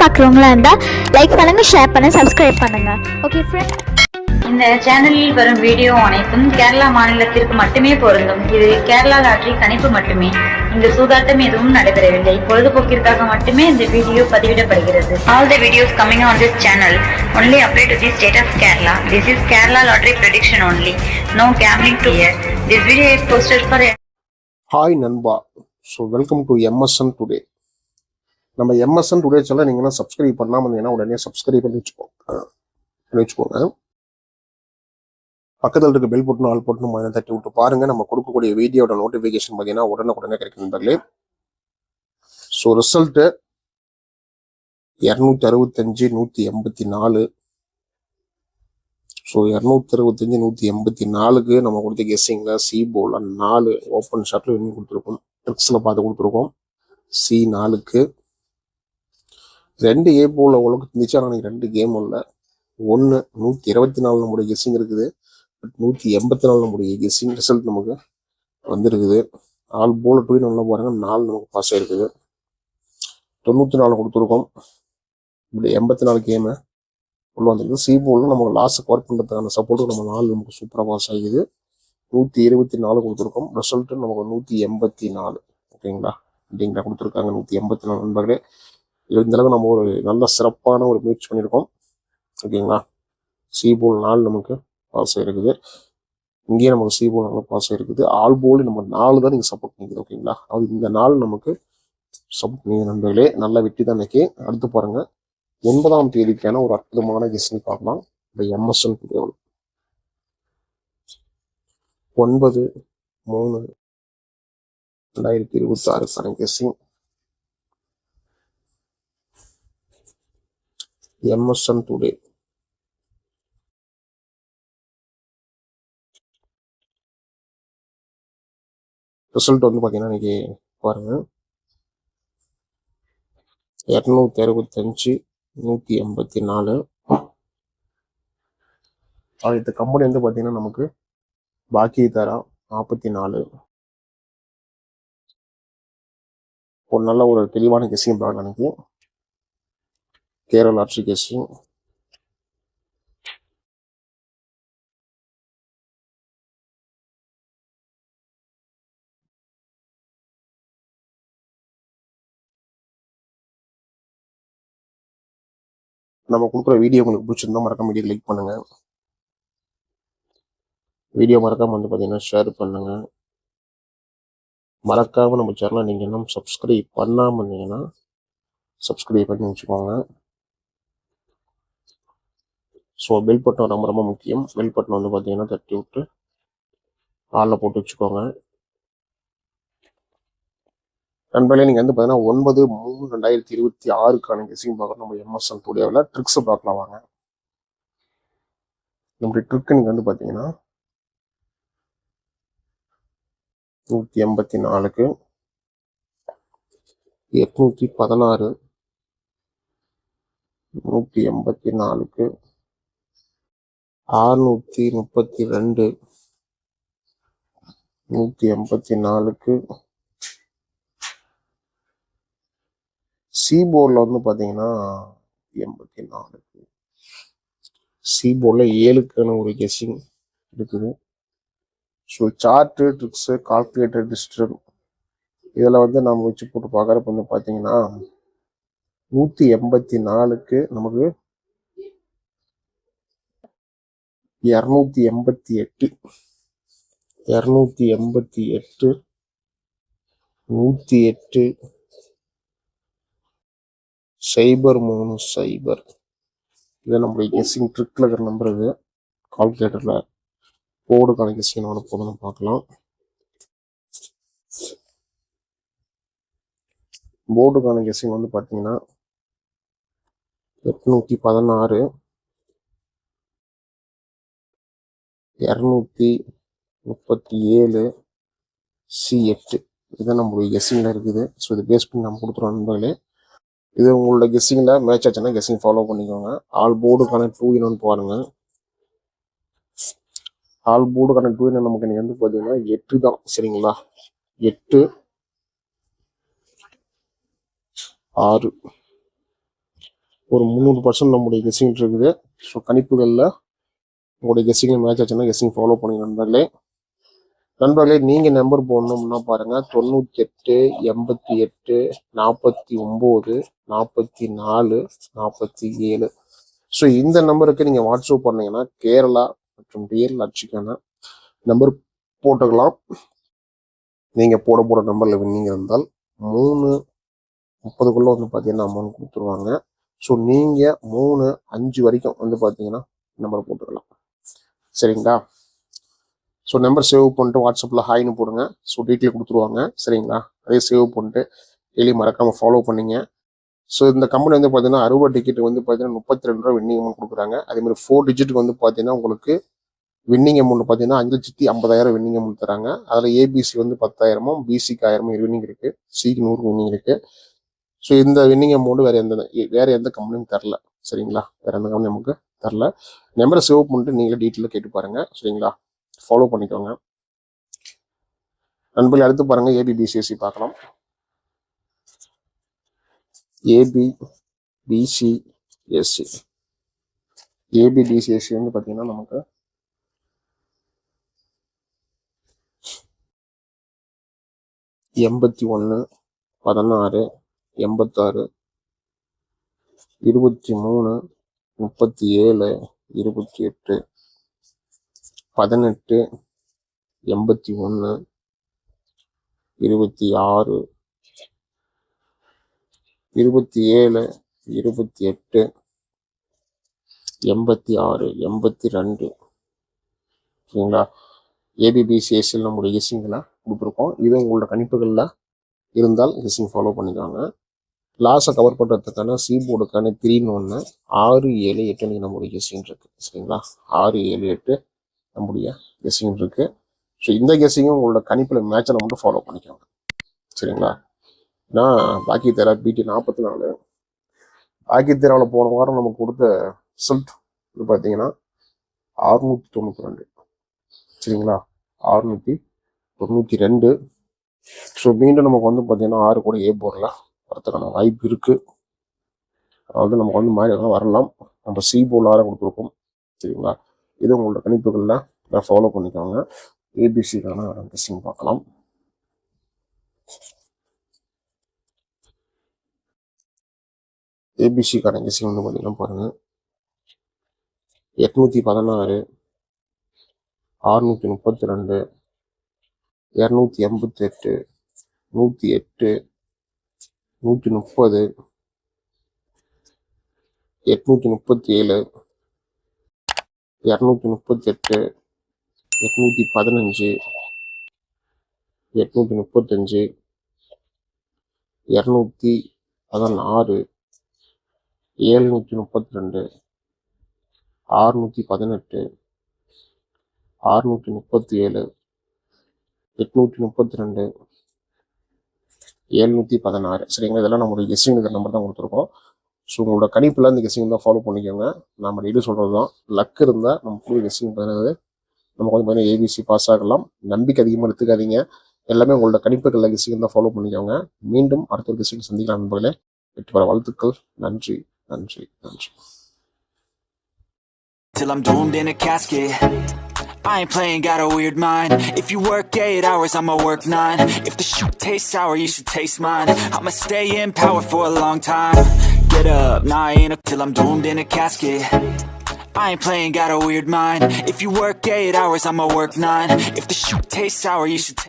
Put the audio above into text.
பார்க்குறவங்களா இருந்தால் லைக் பண்ணுங்கள், ஷேர் பண்ணுங்கள், சப்ஸ்கிரைப் பண்ணுங்கள். ஓகே ஃப்ரெண்ட்ஸ், இந்த சேனலில் வரும் வீடியோ அனைத்தும் கேரளா மாநிலத்திற்கு மட்டுமே பொருந்தும். இது கேரளா லாட்டரி கணிப்பு மட்டுமே. இங்கு சூதாட்டம் எதுவும் நடைபெறவில்லை. பொழுதுபோக்கிற்காக மட்டுமே இந்த video பதிவிடப்படுகிறது. All the videos coming on this channel only apply to the state of Kerala. This is Kerala lottery prediction only. No gambling to here. This video is posted for. Hi நண்பா. So welcome to MSN today. நம்ம MSN today channel நீங்கள் என்ன subscribe பண்ணாமல் இருந்தீங்கன்னா உடனே subscribe பண்ணி வச்சுக்கோங்க. பக்கத்தில் இருக்க பெல் பட்டன் ஆல் பட்டன் தட்டி விட்டு பாருங்க. நம்ம கொடுக்கக்கூடிய வீடியோட நோட்டிஃபிகேஷன் பார்த்தீங்கன்னா உடனே கிடைக்கும் நண்பர்களே. So result 265 184. ஸோ 265 184க்கு நம்ம கொடுத்த கெஸ்ஸிங்கில் சி போல 4 ஓப்பன் ஷாட்டில் வின் கொடுத்துருக்கோம். ட்ரிக்ஸில் பார்த்து கொடுத்துருக்கோம். சி 4க்கு 2 ஏ போல உலகம் இருந்துச்சு. ஆனால் எனக்கு 2 கேம் இல்லை. 124 நம்முடைய கெஸ்ஸிங் இருக்குது. பட் 184 நம்முடைய கெஸ்ஸிங் ரிசல்ட் நமக்கு வந்துருக்குது. ஆல் போல டூ நல்லா பாருங்க. 4 நமக்கு பாஸ் ஆயிருக்குது. 94 கொடுத்துருக்கோம். இப்படி 84 கேமு உள்ள வந்துருக்கு. சி போல நமக்கு லாஸ்ட் ஒர்க் பண்ணுறதுக்கான சப்போர்ட்டு நம்ம 4 நமக்கு சூப்பராக பாஸ் ஆகிக்குது. 124 கொடுத்துருக்கோம். ரிசல்ட்டு நமக்கு 184. ஓகேங்களா கொடுத்துருக்காங்க. 184 நண்பர்களே. இந்த அளவுக்கு நம்ம ஒரு நல்ல சிறப்பான ஒரு முயற்சி பண்ணியிருக்கோம். ஓகேங்களா. சி போல் 4 நமக்கு பாஸ் ஆகிருக்குது. இங்கேயே நமக்கு சி போல் நல்லா பாஸ் ஆகிருக்குது. ஆல் போல் நம்ம 4 தான் நீங்கள் சப்போர்ட் பண்ணிக்குது. ஓகேங்களா. அது இந்த 4 நமக்கு சப்போர்ட் பண்ணிங்க நண்பர்களே. நல்ல வெற்றி தான் இன்னைக்கு. அடுத்து பாருங்க 9ஆம் தேதிக்கான ஒரு அற்புதமான கெஸ்ஸிங் பார்க்கலாம். இந்த MSN 9/3/2026 guessing. MSN today result வந்து பார்த்தீங்கன்னா இன்னைக்கு பாருங்க 265 184. இந்த கம்பெனி வந்து பார்த்தீங்கன்னா நமக்கு பாக்கி தரா 44. ஒரு நல்ல ஒரு தெளிவான கெஸ்ஸிங் பார்க்கலாம் எனக்கு. Kerala lottery guessing. நம்ம கொடுக்குற வீடியோ உங்களுக்கு பிடிச்சிருந்தா மறக்காம வீடியோ லைக் பண்ணுங்க. வீடியோ மறக்காம வந்து பார்த்தீங்கன்னா ஷேர் பண்ணுங்க. மறக்காம நம்ம சேனலை நீங்கள் இன்னும் சப்ஸ்கிரைப் பண்ணாமல் இருந்தீங்கன்னா சப்ஸ்கிரைப் பண்ணி வச்சுக்கோங்க. ஸோ பெல் பட்டன் ரொம்ப ரொம்ப முக்கியம். பெல் பட்டன் வந்து பார்த்தீங்கன்னா தட்டி விட்டு ஆளில் போட்டு வச்சுக்கோங்க. நண்பர்களே, நீங்கள் வந்து பார்த்தீங்கன்னா 9/3/2026 கெஸ்ஸிங் பார்க்கணும். நம்ம எம்எஸ்என் டுடேவில் ட்ரிக்ஸை பார்க்கலாம் வாங்க. நம்முடைய ட்ரிக்கு நீங்கள் வந்து பார்த்தீங்கன்னா 184க்கு 816, 184க்கு 632, 184க்கு சி போர்டில் வந்து பார்த்தீங்கன்னா 84க்கு சி போர்டில் 7க்கான ஒரு கெஸ்ஸிங் இருக்குது. So chart, tricks, calculator, district இதில் வந்து நம்ம வச்சு போட்டு பார்க்குறப்ப வந்து பார்த்தீங்கன்னா 184க்கு நமக்கு 288, 288, 108, 030. இதை நம்மளுடைய கெஸ்ஸிங் ட்ரிக்கில் இருக்கிற நம்பர். இது கால்குலேட்டரில் போர்டுக்கான கெஸ்ஸிங் நம்ம போதும் பார்க்கலாம். போர்டுக்கான கெஸ்ஸிங் வந்து பார்த்தீங்கன்னா 816, 237, C8 இதுதான் நம்மளுடைய கெஸ்ஸிங்கில் இருக்குது. ஸோ இது பேஸ் பண்ணி நம்ம கொடுத்துருவோம் நண்பர்களே. இது உங்களோட கெஸ்ஸிங்கில் மேட்ச் ஆச்சுன்னா கெஸ்ஸிங் ஃபாலோ பண்ணிக்கோங்க. ஆல் போர்டுக்கான 2-in-1 பாருங்க. ஆல் போர்டுக்கான 2-in-1 நமக்கு நீங்கள் வந்து பார்த்தீங்கன்னா 8 தான். சரிங்களா. 8, 6, ஒரு 300% நம்முடைய கெஸ்ஸிங் இருக்குது. ஸோ கணிப்புகளில் உங்களுடைய கெஸ்ஸிங்கில் மேட்ச் ஆச்சுன்னா கெஸ்ஸிங் ஃபாலோ பண்ணி நண்பர்களே நீங்கள் நம்பர் போடணும்னா பாருங்கள் 98 88 49 44 47. ஸோ இந்த நம்பருக்கு நீங்கள் வாட்ஸ்அப் பண்ணீங்கன்னா கேரளா மற்றும் ரியல் லாட்சிக்கான நம்பர் போட்டுக்கலாம். நீங்கள் போட நம்பரில் வின்னிங் இருந்தால் 3:30 வந்து பார்த்தீங்கன்னா அமௌண்ட் கொடுத்துருவாங்க. ஸோ நீங்கள் 3:05 வரைக்கும் வந்து பார்த்தீங்கன்னா நம்பர் போட்டுக்கலாம். சரிங்களா? ஸோ நம்பர் சேவ் பண்ணிட்டு வாட்ஸ்அப்பில் ஹாய்னு போடுங்க. ஸோ டீட்டெயில் கொடுத்துருவாங்க. சரிங்களா? அதே சேவ் பண்ணிட்டு டெய்லி மறக்காமல் ஃபாலோ பண்ணிங்க. ஸோ இந்த கம்பெனி வந்து பார்த்தீங்கன்னா 60 டிக்கெட் வந்து பார்த்தீங்கன்னா 32 ரூபா வின்னிங் அமௌண்ட் கொடுக்குறாங்க. அதேமாதிரி 4 டிஜிட்டுக்கு வந்து பார்த்தீங்கன்னா உங்களுக்கு வின்னிங் அமௌண்ட் பார்த்தீங்கன்னா 5,50,000 வின்னிங் அமௌண்ட் தராங்க. அதில் ஏபிசி வந்து 10,000, பிசிக்கு 1000 வின்னிங் இருக்குது, சிக்கு 100 வின்னிங் இருக்குது. ஸோ இந்த வின்னிங் அமௌண்ட் வேற எந்த கம்பெனியும் தரல. சரிங்களா? வேற எந்த கம்பெனி நமக்கு தரல. நம்பரை சேவ் பண்ணிட்டு நீங்களே டீட்டெயிலாக கேட்டு பாருங்க. சரிங்களா? ஃபாலோ பண்ணிக்கோங்க நண்பர்கள். அடுத்து பாருங்க ஏபிபிசிஎஸ்சி பார்க்கலாம். ஏபிபிசிஎஸ்சி வந்து பார்த்தீங்கன்னா நமக்கு 81 16 86 23 37 28 18 81 26 27 28 86 82. சரிங்களா? ஏபிபிசிஎஸ்சியில் நம்முடைய கெஸ்ஸிங்கில் கொடுத்துருக்கோம். இது உங்களோட கணிப்புகளில் இருந்தால் கெஸ்ஸிங் ஃபாலோ பண்ணிக்கோங்க. லாஸை கவர் பண்ணுறதுக்கான போர்டுக்கான 3-1 6 7 8 நம்முடைய கெஸ்ஸிங் இருக்குது. சரிங்களா? 6 7 8 நம்முடைய கெஸ்ஸிங் இருக்குது. ஸோ இந்த கெஸ்ஸிங்கும் உங்களோட கணிப்பில் மேட்சை மட்டும் ஃபாலோ பண்ணிக்கோங்க. சரிங்களா? நான் பாக்கி தேரா பிடி 44 பாக்கி தேராவில் போன வாரம் நமக்கு கொடுத்த ரிசல்ட் இது பார்த்தீங்கன்னா 692. சரிங்களா? 692. ஸோ மீண்டும் நமக்கு வந்து பார்த்தீங்கன்னா 6 கூட போர்டில் வரதுக்கான வாய்ப்பு இருக்குது. அதாவது நமக்கு வந்து மாதிரி வரலாம். நம்ம போர்டில் 6 கொடுத்துருக்கோம். சரிங்களா? இது உங்களோட கணிப்புகளில் ஃபாலோ பண்ணிக்கோங்க. ஏபிசிக்கான கெஸ்ஸிங் பார்க்கலாம். ஏபிசிக்கான கெஸ்ஸிங் வந்து பார்த்தீங்கன்னா பாருங்க 816 632 288 108 130 837 238 815 835 216 732 618 637 832 716. சரிங்களா? இதெல்லாம் நம்மளுடைய கெஸ்ஸிங் நம்பர் தான் கொடுத்துருக்கோம். ஸோ உங்களோட கணிப்பில் இந்த கெஸ்ஸிங் தான் ஃபாலோ பண்ணிக்கோங்க. நம்ம டெய்லி சொல்கிறது தான், லக் இருந்தால் நம்ம ஃபுல் கெஸ்ஸிங் பண்ணுறது நமக்கு வந்து பார்த்தீங்கன்னா ஏபிசி பாஸ் ஆகலாம். நம்பிக்கை அதிகமாக எடுத்துக்காதீங்க. எல்லாமே உங்களோட கணிப்புகளில் கெஸ்ஸிங் தான் ஃபாலோ பண்ணிக்கோங்க. மீண்டும் அடுத்த ஒரு கெஸ்ஸிங் சந்திக்கலாம் நண்பர்களே. வெற்றி பெற வாழ்த்துக்கள். நன்றி நன்றி நன்றி. Till I'm doomed in a casket, I ain't playing, got a weird mind. If you work 8 hours, I'ma work 9. If the shit tastes sour, you should taste mine. I'ma stay in power for a long time. Get up, nah, I ain't till I'm doomed in a casket. I ain't playing, got a weird mind. If you work 8 hours, I'ma work 9. If the shit tastes sour, you should